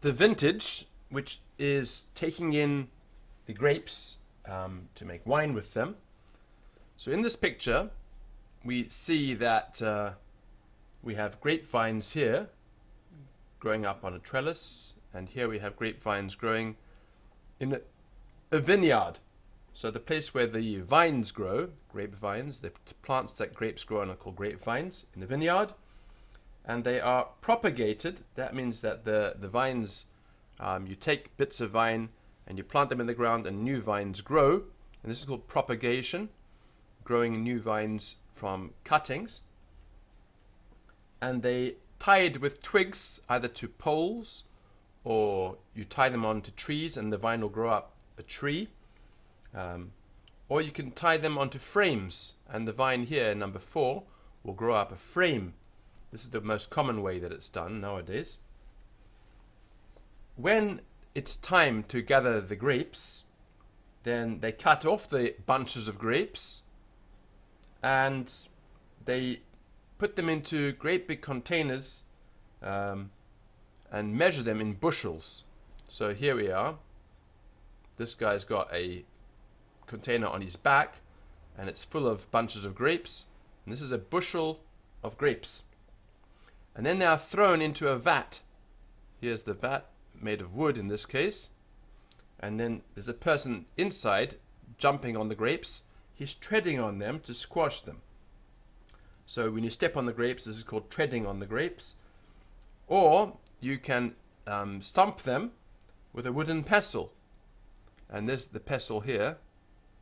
the vintage, which is taking in the grapes to make wine with them. So in this picture we see that we have grapevines here growing up on a trellis, and here we have grapevines growing in a vineyard. So the place where the vines grow, grapevines, the plants that grapes grow on are called grapevines in the vineyard, and they are propagated. That means that the vines, you take bits of vine and you plant them in the ground and new vines grow, and this is called propagation, growing new vines from cuttings. And they tied with twigs either to poles, or you tie them onto trees and the vine will grow up a tree. Or you can tie them onto frames, and the vine here, number 4, will grow up a frame. This is the most common way that it's done nowadays. When it's time to gather the grapes, then they cut off the bunches of grapes and they put them into great big containers and measure them in bushels. So here we are. This guy's got a container on his back and it's full of bunches of grapes, and this is a bushel of grapes. And then they are thrown into a vat. Here's the vat, made of wood in this case, and then there's a person inside jumping on the grapes. He's treading on them to squash them. So when you step on the grapes, this is called treading on the grapes. Or you can stomp them with a wooden pestle, and there's the pestle here,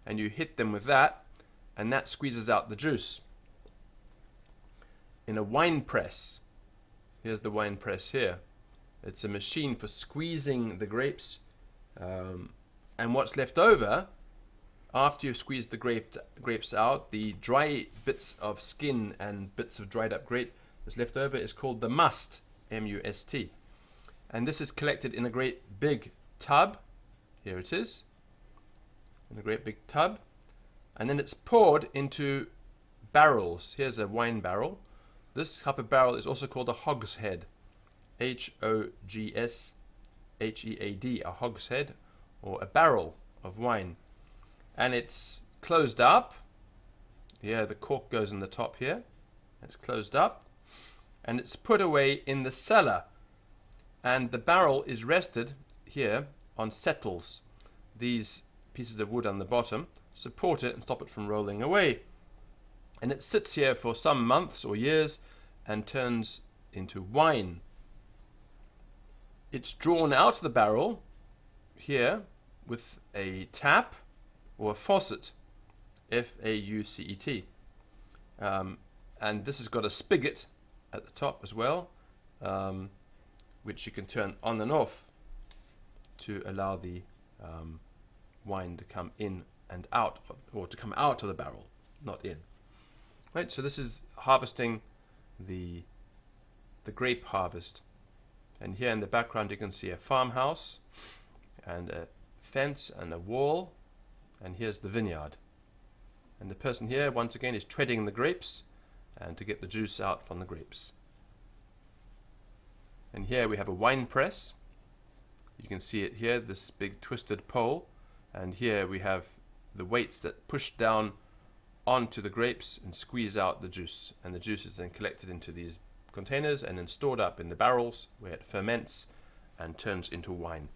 and you hit them with that, and that squeezes out the juice. In a wine press, here's the wine press here. It's a machine for squeezing the grapes, and what's left over after you've squeezed the grapes out, the dry bits of skin and bits of dried up grape that's left over is called the must, M-U-S-T. And this is collected in a great big tub. Here it is, in a great big tub, and then it's poured into barrels. Here's a wine barrel. This type of barrel is also called a hogshead, H-O-G-S-H-E-A-D, a hogshead, or a barrel of wine. And it's closed up. Here the cork goes in the top here. It's closed up, and it's put away in the cellar, and the barrel is rested here on settles. These pieces of wood on the bottom support it and stop it from rolling away, and it sits here for some months or years and turns into wine. It's drawn out of the barrel here with a tap or a faucet, F-A-U-C-E-T, and this has got a spigot at the top as well, which you can turn on and off to allow the wine to come in and out, or to come out of the barrel, not in. Right, so this is harvesting the grape harvest, and here in the background you can see a farmhouse and a fence and a wall, and here's the vineyard, and the person here once again is treading the grapes and to get the juice out from the grapes. And here we have a wine press. You can see it here, this big twisted pole, and here we have the weights that push down onto the grapes and squeeze out the juice, and the juice is then collected into these containers and then stored up in the barrels where it ferments and turns into wine.